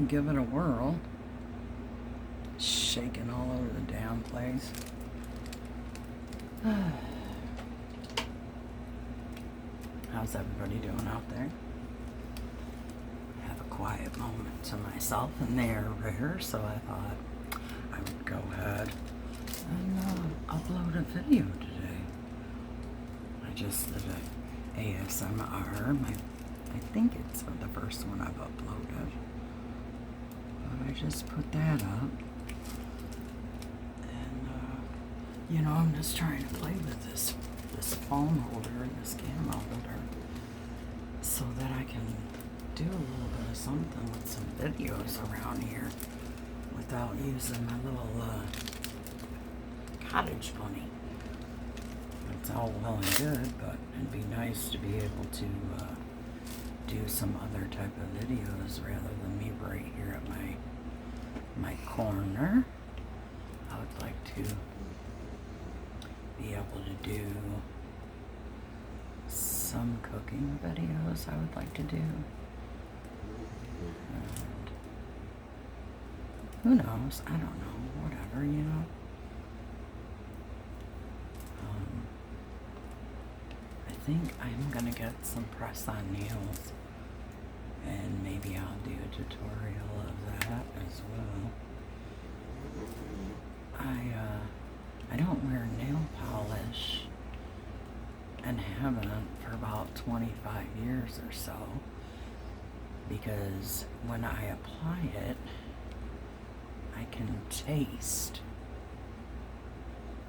give it a whirl. Shaking all over the damn place. How's everybody doing out there? Have a quiet moment to myself, and they are rare, so I thought I would go ahead and upload a video today. I just did a ASMR. I think it's the first one I've uploaded. But I just put that up. And, I'm just trying to play with this phone holder, this camera holder, so that I can do a little bit of something with some videos around here without using my little cottage bunny. It's all well and good, but it'd be nice to be able to do some other type of videos rather than me right here at my corner. I would like to be able to do some cooking videos. I would like to do. And who knows? I don't know. Whatever, I think I'm gonna get some press-on nails, and maybe I'll do a tutorial of that as well. I don't wear nail polish, and haven't for about 25 years or so, because when I apply it, I can taste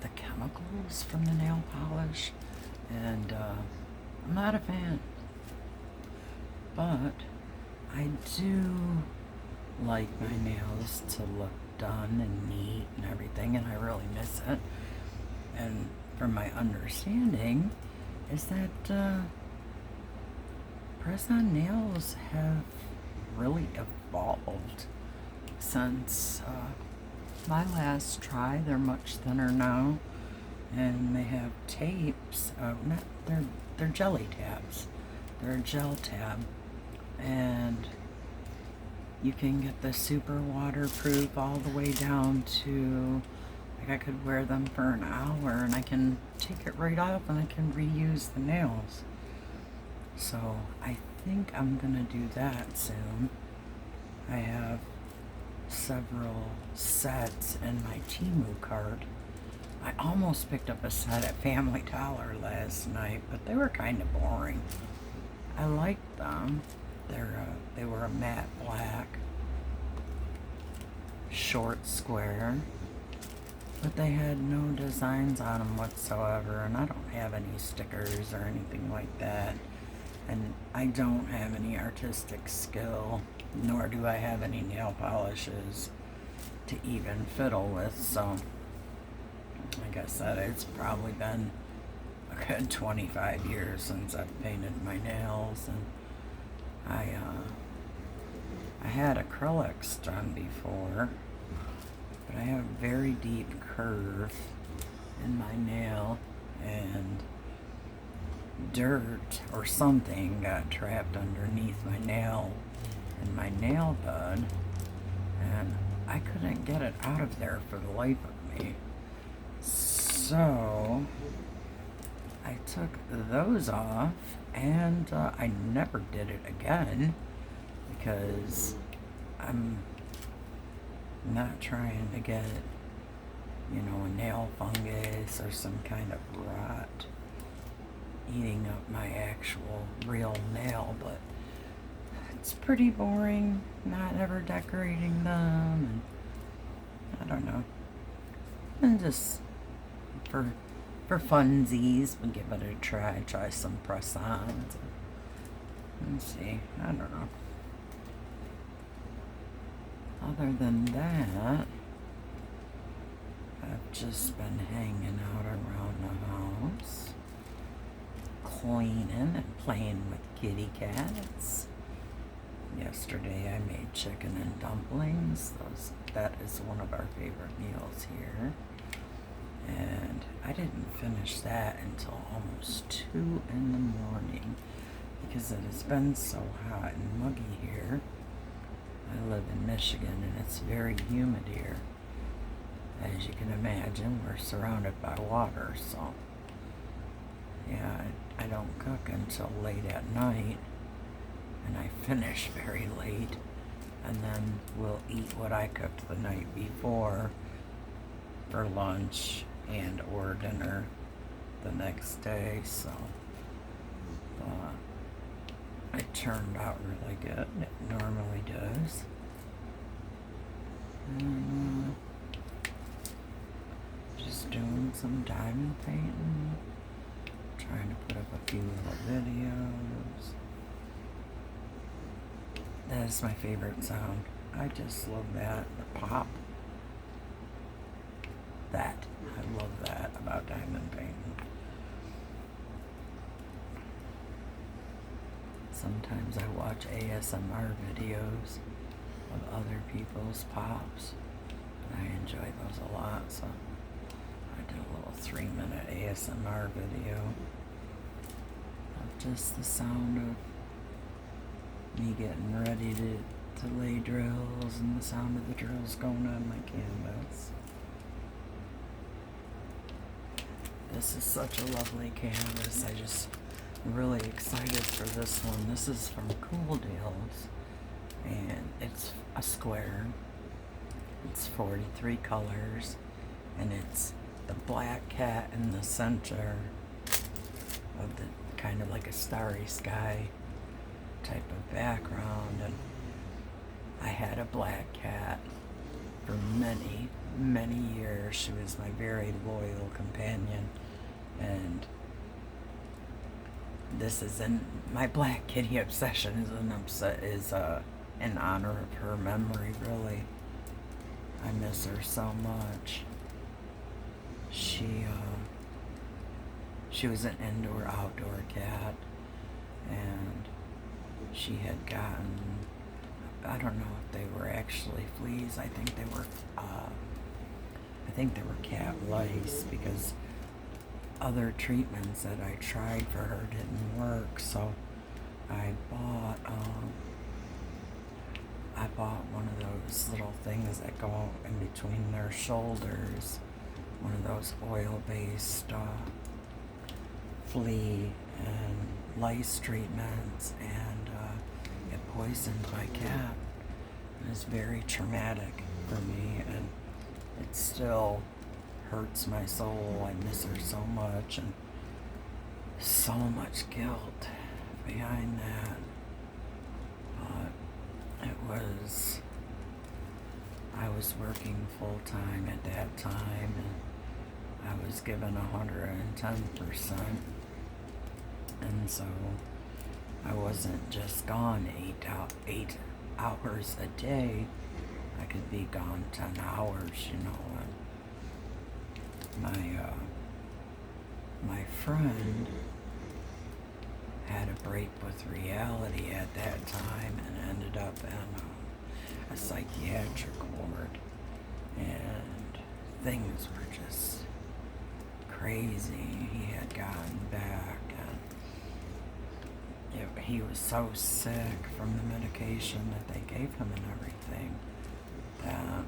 the chemicals from the nail polish, and I'm not a fan. But I do like my nails to look done and neat and everything, and I really miss it. And from my understanding is that press-on nails have really evolved since my last try. They're much thinner now, and they have tapes. They're jelly tabs. They're a gel tab, and you can get the super waterproof all the way down to, like, I could wear them for an hour and I can take it right off and I can reuse the nails. So I think I'm gonna do that soon. I have several sets in my Temu cart. I almost picked up a set at Family Dollar last night, but they were kind of boring. I liked them. They were a matte black, short square, but they had no designs on them whatsoever, and I don't have any stickers or anything like that, and I don't have any artistic skill, nor do I have any nail polishes to even fiddle with. So like I said, it's probably been a good 25 years since I've painted my nails, and I had acrylics done before, but I have a very deep curve in my nail, and dirt or something got trapped underneath my nail in my nail bed, and I couldn't get it out of there for the life of me. So I took those off, and I never did it again because I'm not trying to get, a nail fungus or some kind of rot eating up my actual real nail. But it's pretty boring not ever decorating them, and I don't know. And just for funsies, we'll give it a try some press-ons. Let's see, I don't know. Other than that, I've just been hanging out around the house, cleaning and playing with kitty cats. Yesterday I made chicken and dumplings. That is one of our favorite meals here. And I didn't finish that until almost 2 in the morning because it has been so hot and muggy here. I live in Michigan and it's very humid here. As you can imagine, we're surrounded by water, so yeah, I don't cook until late at night, and I finish very late, and then we'll eat what I cooked the night before for lunch and or dinner the next day, so it turned out really good. It normally does. And, just doing some diamond painting, trying to put up a few little videos. That is my favorite sound. I just love that, the pop. That, I love that about diamond painting. Sometimes I watch ASMR videos of other people's pops, and I enjoy those a lot, so I did a little 3-minute ASMR video of just the sound of me getting ready to lay drills and the sound of the drills going on my canvas. This is such a lovely canvas. I'm really excited for this one. This is from Cool Deals, and it's a square. It's 43 colors, and it's the black cat in the center of the kind of like a starry sky type of background. And I had a black cat for many, many years. She was my very loyal companion, and this is my black kitty obsession is in honor of her memory. Really, I miss her so much. She was an indoor-outdoor cat, and she had gotten, I don't know if they were actually fleas. I think they were cat lice, because other treatments that I tried for her didn't work. So I bought one of those little things that go in between their shoulders, one of those oil-based flea and lice treatments, and it poisoned my cat. It was very traumatic for me, and it still hurts my soul. I miss her so much, and so much guilt behind that. But I was working full time at that time, and I was given 110%, and so I wasn't just gone 8 hours a day. I could be gone 10 hours, and my friend had a break with reality at that time and ended up in a psychiatric ward, and things were just crazy. He had gotten back, and he was so sick from the medication that they gave him and everything that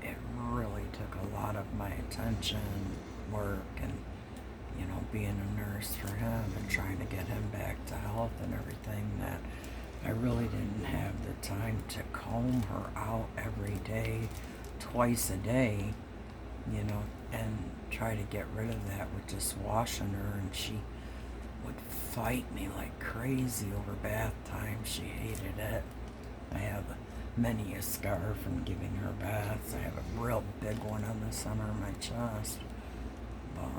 it really took a lot of my attention, work, and being a nurse for him and trying to get him back to health and everything, that I really didn't have the time to comb her out every day, twice a day, and try to get rid of that with just washing her. And she would fight me like crazy over bath time. She hated it. I have many a scar from giving her baths. I have a real big one on the center of my chest. But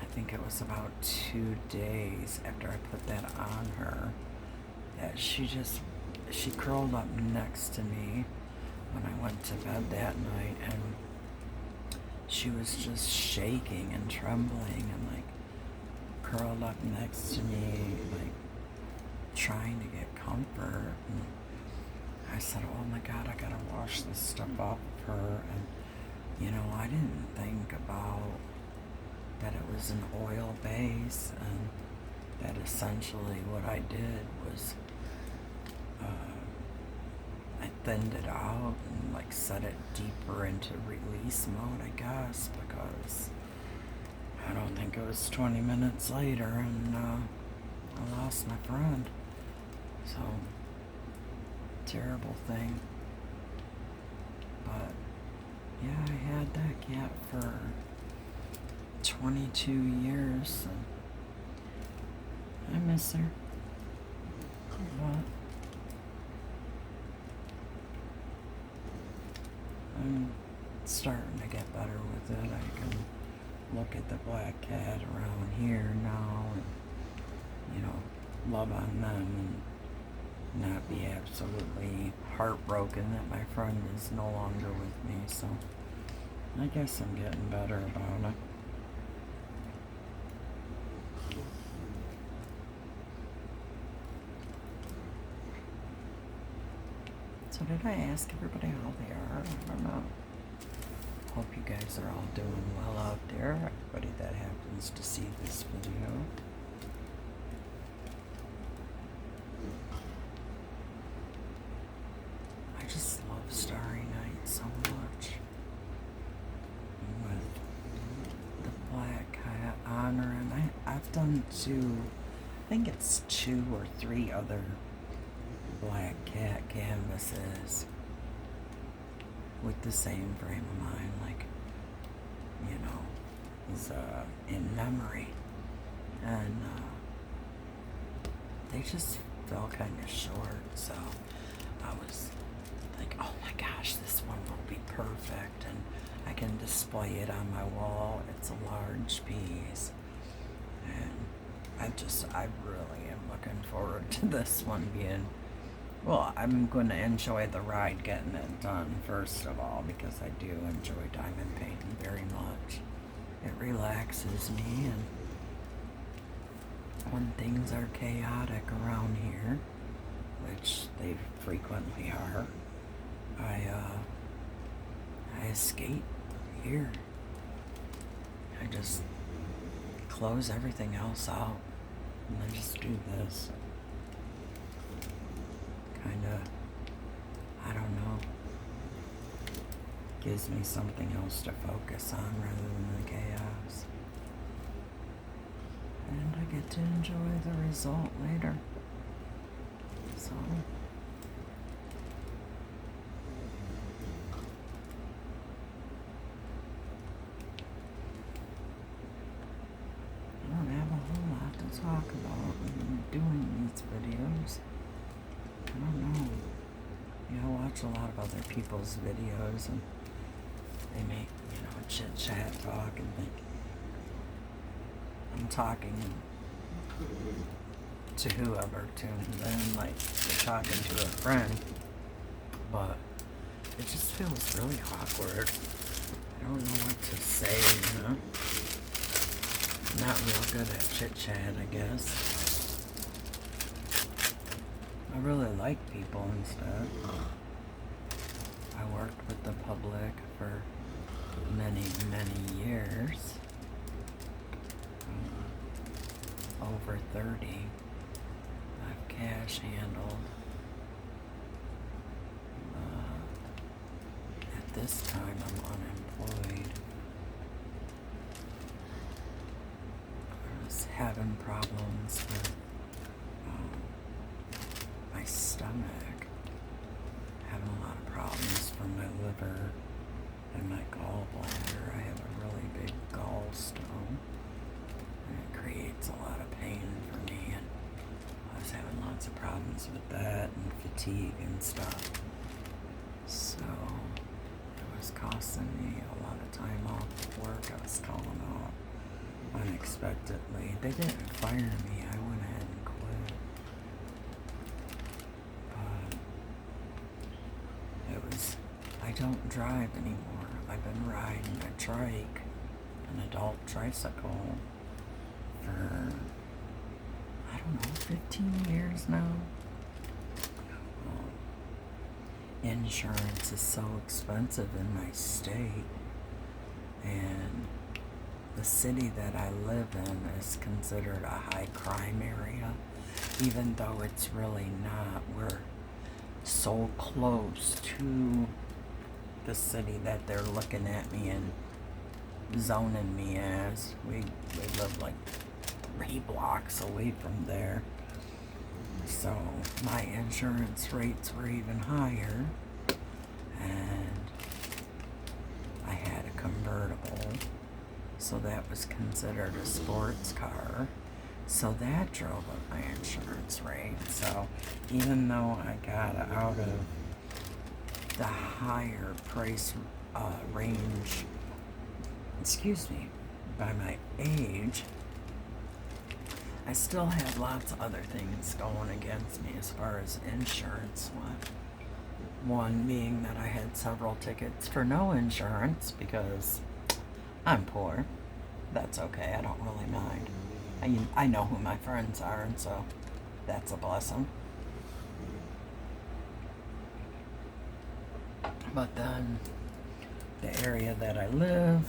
I think it was about 2 days after I put that on her that she curled up next to me when I went to bed that night, and she was just shaking and trembling and like curled up next to me, like trying to get comfort. And I said, oh my God, I gotta wash this stuff off of her. And I didn't think about that it was an oil base, and that essentially what I did was I thinned it out and like set it deeper into release mode, I guess, because I don't think it was 20 minutes later and I lost my friend. So, terrible thing. But yeah, I had that cat for 22 years and I miss her. But I'm starting to get better with it. I can look at the black cat around here now and, you know, love on them and not be absolutely heartbroken that my friend is no longer with me. So I guess I'm getting better about it. So did I ask everybody how they are? I don't know. Hope you guys are all doing well out there. Everybody that happens to see this video. I just love Starry Night so much. With the black cat on her, and I've done I think it's 2 or 3 other black cat canvases with the same frame of mind, like, you know, is in memory, and they just fell kind of short, so I was like, oh my gosh, this one will be perfect, and I can display it on my wall. It's a large piece, and I really am looking forward to this one being, well, I'm going to enjoy the ride getting it done, first of all, because I do enjoy diamond painting very much. It relaxes me, and when things are chaotic around here, which they frequently are, I escape here. I just close everything else out, and I just do this. Kinda, I don't know, gives me something else to focus on rather than the chaos. And I get to enjoy the result later. So, I don't have a whole lot to talk about when I'm doing these videos. I don't know. I watch a lot of other people's videos and they make, chit chat talk and think I'm talking to whoever tunes in, like you're talking to a friend, but it just feels really awkward. I don't know what to say, Not real good at chit chat, I guess. I really like people instead. I worked with the public for many, many years. Over 30. I've cash handled. At this time, I'm unemployed. I was having problems with my stomach, having a lot of problems from my liver and my gallbladder. I have a really big gallstone, and it creates a lot of pain for me, and I was having lots of problems with that and fatigue and stuff. So it was costing me a lot of time off work. I was calling off unexpectedly. They didn't fire me. I went ahead and quit. I don't drive anymore. I've been riding a trike, an adult tricycle, for, 15 years now. Insurance is so expensive in my state, and the city that I live in is considered a high crime area, even though it's really not. We're so close to the city that they're looking at me and zoning me as. We live like 3 blocks away from there. So my insurance rates were even higher, and I had a convertible, so that was considered a sports car. So that drove up my insurance rate. So even though I got out of the higher price range, by my age, I still had lots of other things going against me as far as insurance went. One being that I had several tickets for no insurance because I'm poor. That's okay, I don't really mind. I know who my friends are, and so that's a blessing. But then the area that I live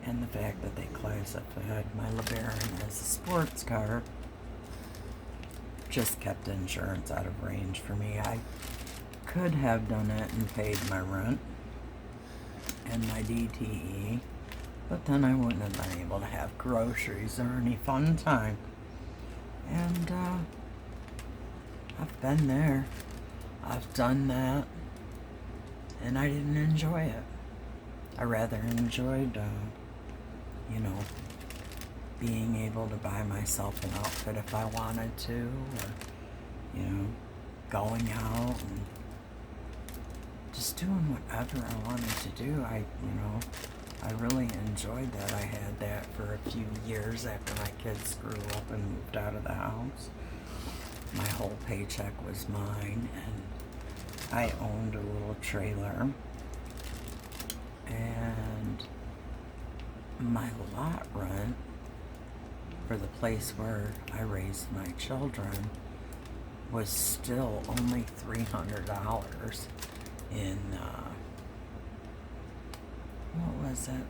and the fact that they classified my LeBaron as a sports car just kept insurance out of range for me. I could have done it and paid my rent and my DTE, but then I wouldn't have been able to have groceries or any fun time. And I've been there. I've done that, and I didn't enjoy it. I rather enjoyed, being able to buy myself an outfit if I wanted to, or, going out and just doing whatever I wanted to do. I really enjoyed that. I had that for a few years after my kids grew up and moved out of the house. My whole paycheck was mine, and I owned a little trailer, and my lot rent for the place where I raised my children was still only $300 in, what was it,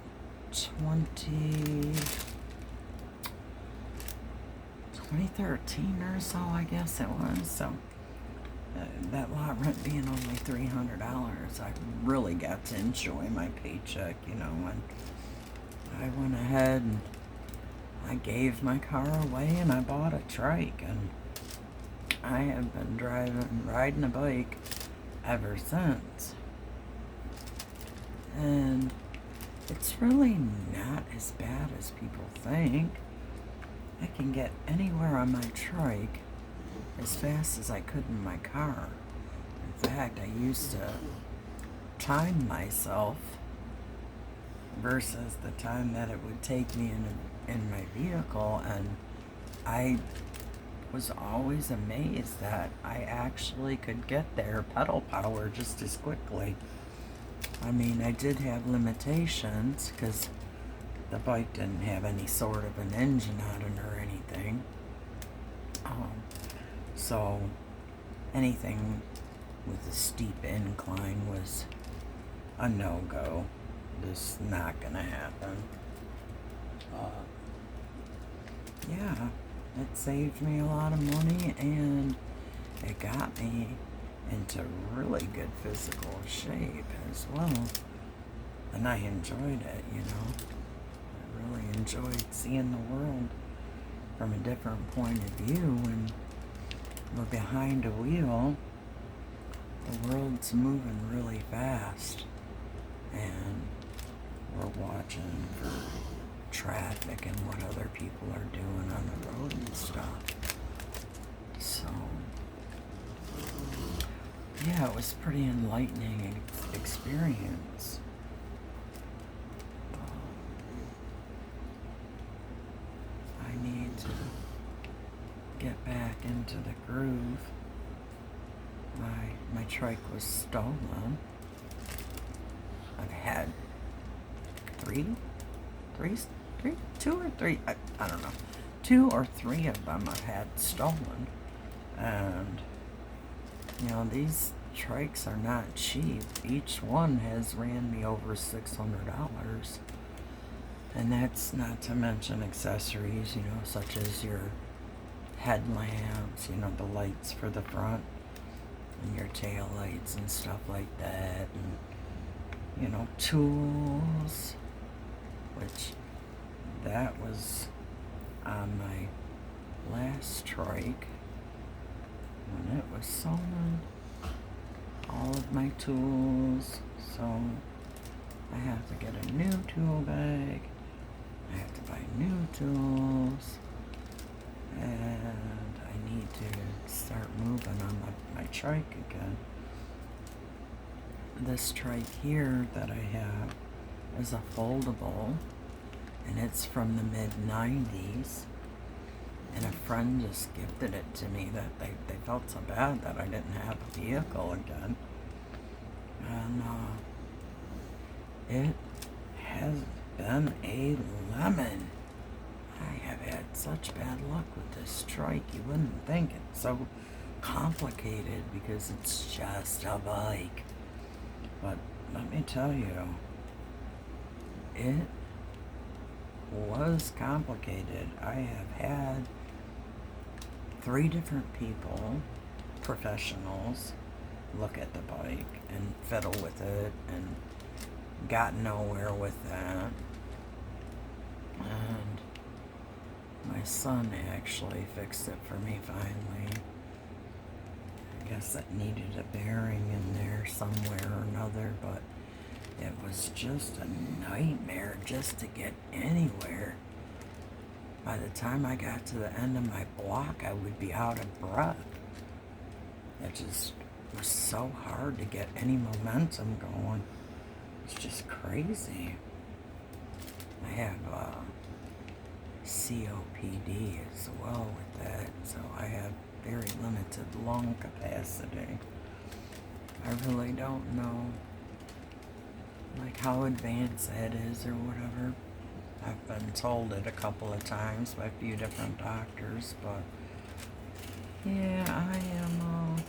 2013 or so, I guess it was. So that lot rent being only $300, I really got to enjoy my paycheck, and I went ahead and I gave my car away and I bought a trike, and I have been riding a bike ever since. And it's really not as bad as people think. I can get anywhere on my trike as fast as I could in my car. In fact, I used to time myself versus the time that it would take me in my vehicle, and I was always amazed that I actually could get there pedal power just as quickly. I mean, I did have limitations because the bike didn't have any sort of an engine on it or anything. So anything with a steep incline was a no-go. Just not gonna happen. Yeah, it saved me a lot of money, and it got me into really good physical shape as well. And I enjoyed it, I really enjoyed seeing the world from a different point of view. When we're behind a wheel, the world's moving really fast, and we're watching for traffic and what other people are doing on the road and stuff. So, yeah, it was pretty enlightening experience. I need to get back into the groove. My trike was stolen. I've had two or three, I don't know, 2 or 3 of them I've had stolen. And, these trikes are not cheap. Each one has ran me over $600. And that's not to mention accessories, such as your headlamps, the lights for the front, and your tail lights and stuff like that, and, tools, which that was on my last trike when it was sold. All of my tools, so I have to get a new tool bag. I have to buy new tools, and I need to start moving on my trike again. This trike here that I have is a foldable, and it's from the mid-90s, and a friend just gifted it to me that they felt so bad that I didn't have a vehicle again. And it has been a lemon. I have had such bad luck with this trike. You wouldn't think it's so complicated because it's just a bike. But let me tell you, it was complicated. I have had 3 different people, professionals, look at the bike and fiddle with it and got nowhere with that. And my son actually fixed it for me finally. I guess it needed a bearing in there somewhere or another, but it was just a nightmare just to get anywhere. By the time I got to the end of my block, I would be out of breath. It just was so hard to get any momentum going. It's just crazy. I have COPD as well with that, so I have very limited lung capacity. I really don't know how advanced that is or whatever. I've been told it a couple of times by a few different doctors, but yeah, I am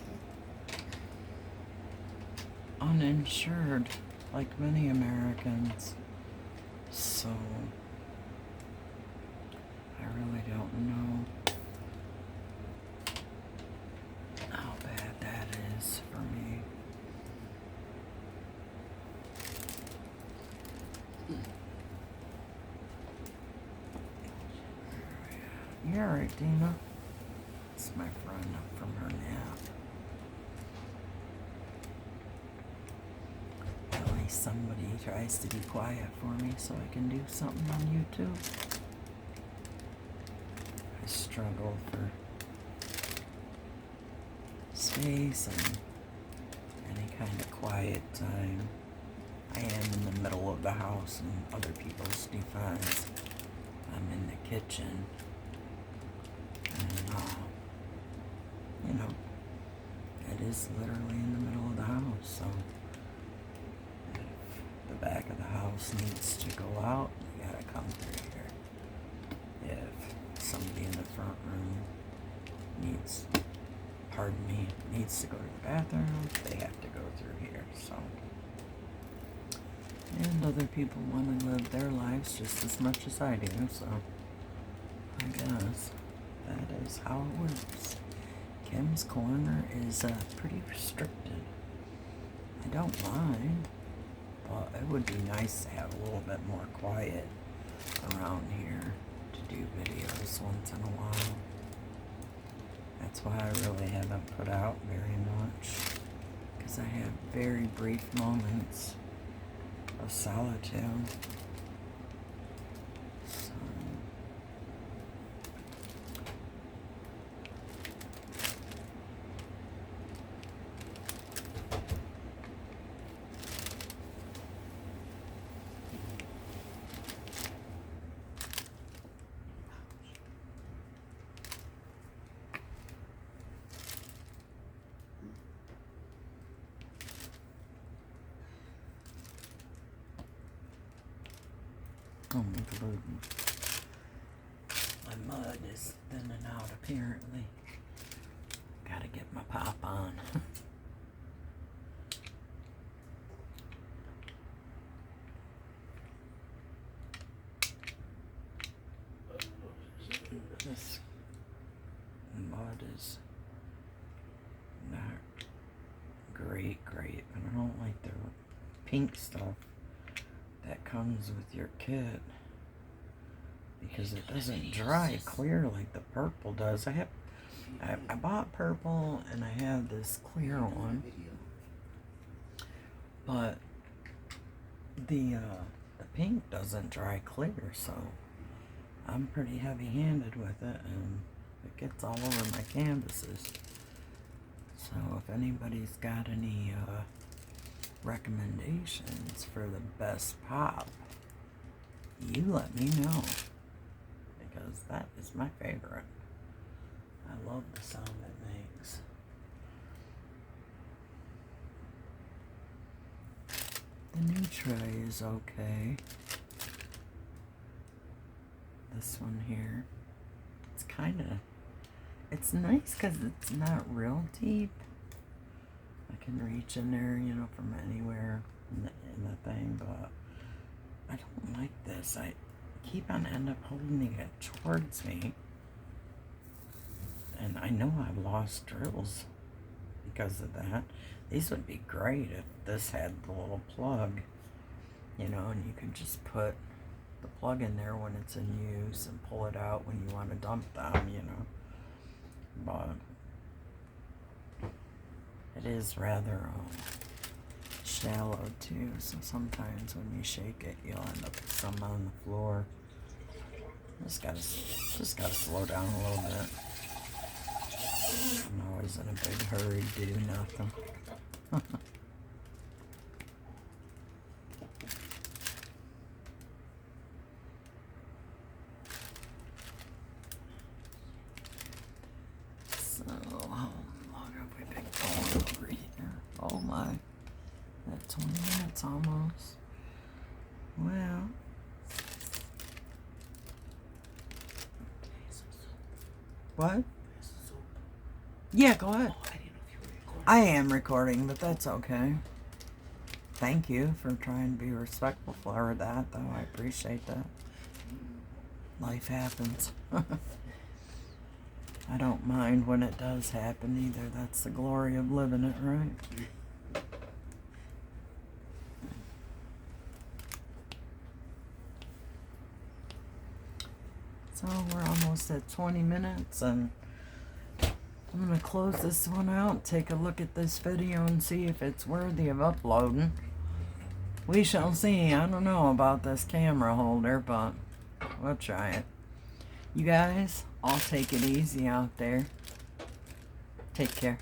uninsured like many Americans, so I really don't know how bad that is for me. You're alright, Dina. It's my friend up from her nap. At least somebody tries to be quiet for me so I can do something on YouTube. I struggle for space and any kind of quiet time. I am in the middle of the house in other people's defense. I'm in the kitchen. And, it is literally in the middle of the house, so if the back of the house needs to go out, you gotta come through here. If somebody in the front room needs to go to the bathroom, they have to go through here, so. And other people want to live their lives just as much as I do, so I guess that is how it works. Kim's Corner is pretty restricted. I don't mind, but it would be nice to have a little bit more quiet around here to do videos once in a while. That's why I really haven't put out very much, because I have very brief moments of solitude. So oh my goodness. My mud is thinning out apparently. Gotta get my pop on. This mud is not great, but I don't like the pink stuff that comes with your kit because it doesn't dry clear like the purple does. I bought purple and I have this clear one, but the pink doesn't dry clear, so I'm pretty heavy-handed with it, and it gets all over my canvases. So if anybody's got any recommendations for the best pop, you let me know, because that is my favorite. I love the sound it makes. The new tray is okay. This one here, it's nice because it's not real deep. I can reach in there, from anywhere in the thing, but I don't like this. I keep on end up holding it towards me, and I know I've lost drills because of that. These would be great if this had the little plug, and you could just put the plug in there when it's in use and pull it out when you want to dump them, but it is rather shallow too, so sometimes when you shake it you'll end up with some on the floor. Just gotta slow down a little bit. I'm always in a big hurry to do nothing. So, how long have we been going over here? Oh my, that 20 minutes almost. Well, what? Yeah, go ahead. I am recording, but that's okay. Thank you for trying to be respectful for that, though. I appreciate that. Life happens. I don't mind when it does happen either. That's the glory of living it, right? So we're almost at 20 minutes, and I'm going to close this one out, take a look at this video, and see if it's worthy of uploading. We shall see. I don't know about this camera holder, but we'll try it. You guys, I'll take it easy out there. Take care.